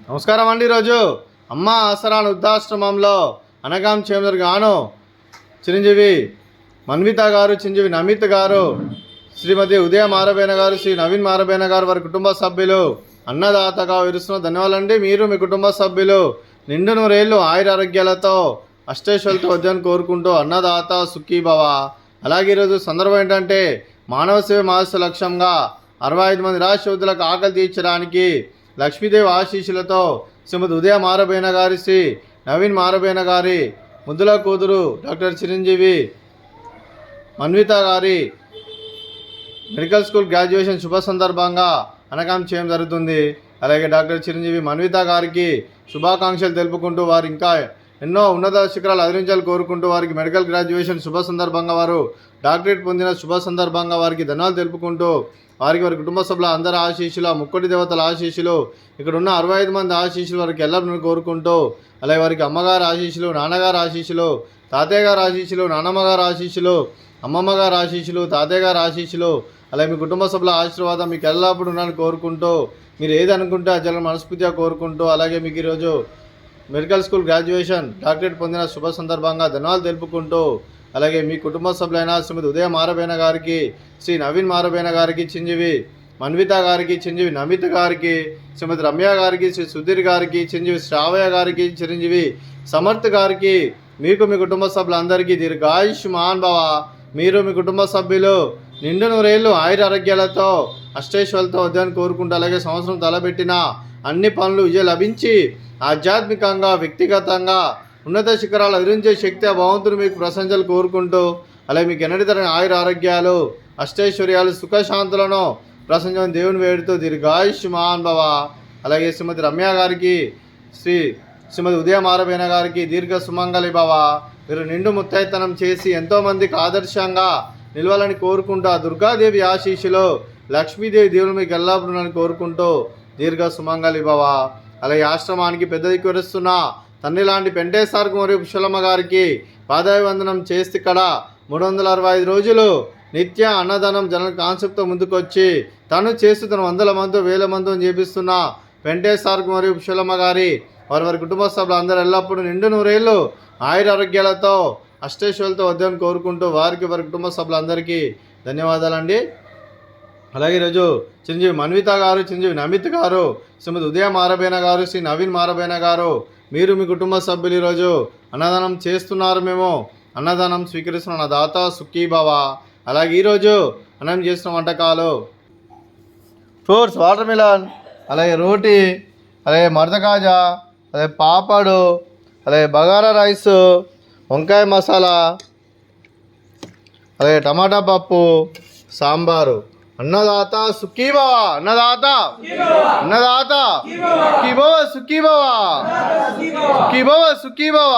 నమస్కారం అండి. ఈరోజు అమ్మ ఆసరా వృద్ధాశ్రమంలో అనగాం చేమర్ గాను చిరంజీవి మన్విత గారు, చిరంజీవి నమిత్ గారు, శ్రీమతి ఉదయ మారబేన గారు, శ్రీ నవీన్ మారబేన గారు, వారి కుటుంబ సభ్యులు అన్నదాతగా విరుస్తున్న ధన్యవాదాలండి. మీరు మీ కుటుంబ సభ్యులు నిండు నూరేళ్ళు ఆయురారోగ్యాలతో అష్టైశ్వర్యాలతో వద్దని కోరుకుంటూ అన్నదాత సుఖీభవ. అలాగే ఈరోజు సందర్భం ఏంటంటే మానవ సేవ మానవ లక్ష్యంగా 65 మంది రాష్ట్రపతులకు ఆకలి తీర్చడానికి లక్ష్మీదేవి ఆశీస్సులతో శ్రీమతి ఉదయ మారబేన గారి, శ్రీ నవీన్ మారబేన గారి ముద్దుల కూతురు డాక్టర్ చిరంజీవి మన్విత గారి మెడికల్ స్కూల్ గ్రాడ్యుయేషన్ శుభ సందర్భంగా అనగాం చేయడం జరుగుతుంది. అలాగే డాక్టర్ చిరంజీవి మన్విత గారికి శుభాకాంక్షలు తెలుపుకుంటూ వారు ఇంకా ఎన్నో ఉన్నత శిఖరాలు అధిరించాలని కోరుకుంటూ వారికి మెడికల్ గ్రాడ్యుయేషన్ శుభ సందర్భంగా, వారు డాక్టరేట్ పొందిన శుభ సందర్భంగా వారికి ధన్యవాదాలు తెలుపుకుంటూ వారికి వారి కుటుంబ సభ్యుల అందరి ఆశీస్సులు, ముక్కోటి దేవతల ఆశీస్సులు, ఇక్కడ ఉన్న 65 మంది ఆశీస్సులు వారికి ఎల్లప్పుడూ కోరుకుంటూ, అలాగే వారికి అమ్మగారి ఆశీస్సులు, నాన్నగారి ఆశీస్సులు, తాతయ్య గారి ఆశీస్సులు, నాన్నమ్మ గారి ఆశీస్సులు, అమ్మమ్మ గారి ఆశీస్సులు, తాతయ్య గారి ఆశీస్సులు, అలాగే మీ కుటుంబ సభ్యుల ఆశీర్వాదం మీకు ఎల్లప్పుడూ ఉన్నారని కోరుకుంటూ, మీరు ఏది అనుకుంటే ఆ జల మనస్ఫూర్తిగా కోరుకుంటూ, అలాగే మీకు ఈరోజు మెడికల్ స్కూల్ గ్రాడ్యుయేషన్ డాక్టరేట్ పొందిన శుభ సందర్భంగా ధన్యవాదాలు తెలుపుకుంటూ, అలాగే మీ కుటుంబ సభ్యులైన శ్రీమతి ఉదయ మారబేన గారికి, శ్రీ నవీన్ మారబేన గారికి, చిరంజీవి మన్విత గారికి, చిరంజీవి నమిత్ గారికి, శ్రీమతి రమ్య గారికి, శ్రీ సుధీర్ గారికి, చిరంజీవి శ్రావయ్య గారికి, చిరంజీవి సమర్థ్ గారికి, మీకు మీ కుటుంబ సభ్యులందరికీ దీర్ఘాయుష్మాన్ భవ. మీరు మీ కుటుంబ సభ్యులు నిండు నూరేళ్ళు ఆయురారోగ్యాలతో అష్టైశ్వర్యాలతో వద్దని కోరుకుంటూ, అలాగే సంవత్సరం తలబెట్టిన అన్ని పనులు విజయం లభించి ఆధ్యాత్మికంగా, వ్యక్తిగతంగా ఉన్నత శిఖరాలు అధిరించే శక్తి ఆ భగవంతుడు మీకు ప్రశంసలు కోరుకుంటూ, అలాగే మీకు ఎన్నటితరని ఆయుర ఆరోగ్యాలు, అష్టైశ్వర్యాలు, సుఖశాంతులను ప్రశంసని దేవుని వేడుతూ దీర్ఘాయుష్మాన్ భవ. అలాగే శ్రీమతి రమ్య గారికి, శ్రీమతి ఉదయ మారబేన గారికి దీర్ఘ సుమంగళి భవ. మీరు నిండు ముత్తైతనం చేసి ఎంతోమందికి ఆదర్శంగా నిలవాలని కోరుకుంటూ, ఆ దుర్గాదేవి ఆశీస్సులో లక్ష్మీదేవి దేవుని మీకు ఎల్లప్పుడూ కోరుకుంటూ దీర్ఘ సుమంగళి భవ. అలాగే ఆశ్రమానికి పెద్ద దిక్కు వరుస్తున్న తండ్రి లాంటి పెంటేశ్వర్ మరియు పుష్పలమ్మ గారికి పాదాభివందనం చేస్తే ఇక్కడ 365 రోజులు నిత్య అన్నదానం జన కాన్సెప్ట్తో ముందుకొచ్చి తను చేస్తూ తన 100 మంది 1000 మందితో చేపిస్తున్న పెంటేశ్వర్ మరియు పుష్పలమ్మ గారి వారి కుటుంబ సభ్యులు అందరూ ఎల్లప్పుడూ నిండు నూరేళ్ళు ఆయురారోగ్యాలతో అష్టైశ్వర్యాలతో వద్దని కోరుకుంటూ వారికి వారి కుటుంబ సభ్యులందరికీ ధన్యవాదాలండి. అలాగే ఈరోజు చిరంజీవి మన్విత గారు, చిరంజీవి నమిత్ గారు, శ్రీమతి ఉదయ మారబేన గారు, శ్రీ నవీన్ మారబేన గారు, మీరు మీ కుటుంబ సభ్యులు ఈరోజు అన్నదానం చేస్తున్నారు. మేము అన్నదానం స్వీకరిస్తున్న దాత సుఖీభవ. అలాగే ఈరోజు అన్నం చేసిన వంటకాలు ఫ్రూట్స్, వాటర్ మిలన్, అలాగే రోటీ, అలాగే మర్దకాజా, అలాగే పాపడు, అలాగే బగారా రైస్, వంకాయ మసాలా, అలాగే టమాటా పప్పు, సాంబారు. అన్నదాత సుఖీభవ, అన్నదాత అన్నదాత సుఖీభవ, సుఖీభవ, సుఖీభవ, సుఖీభవ.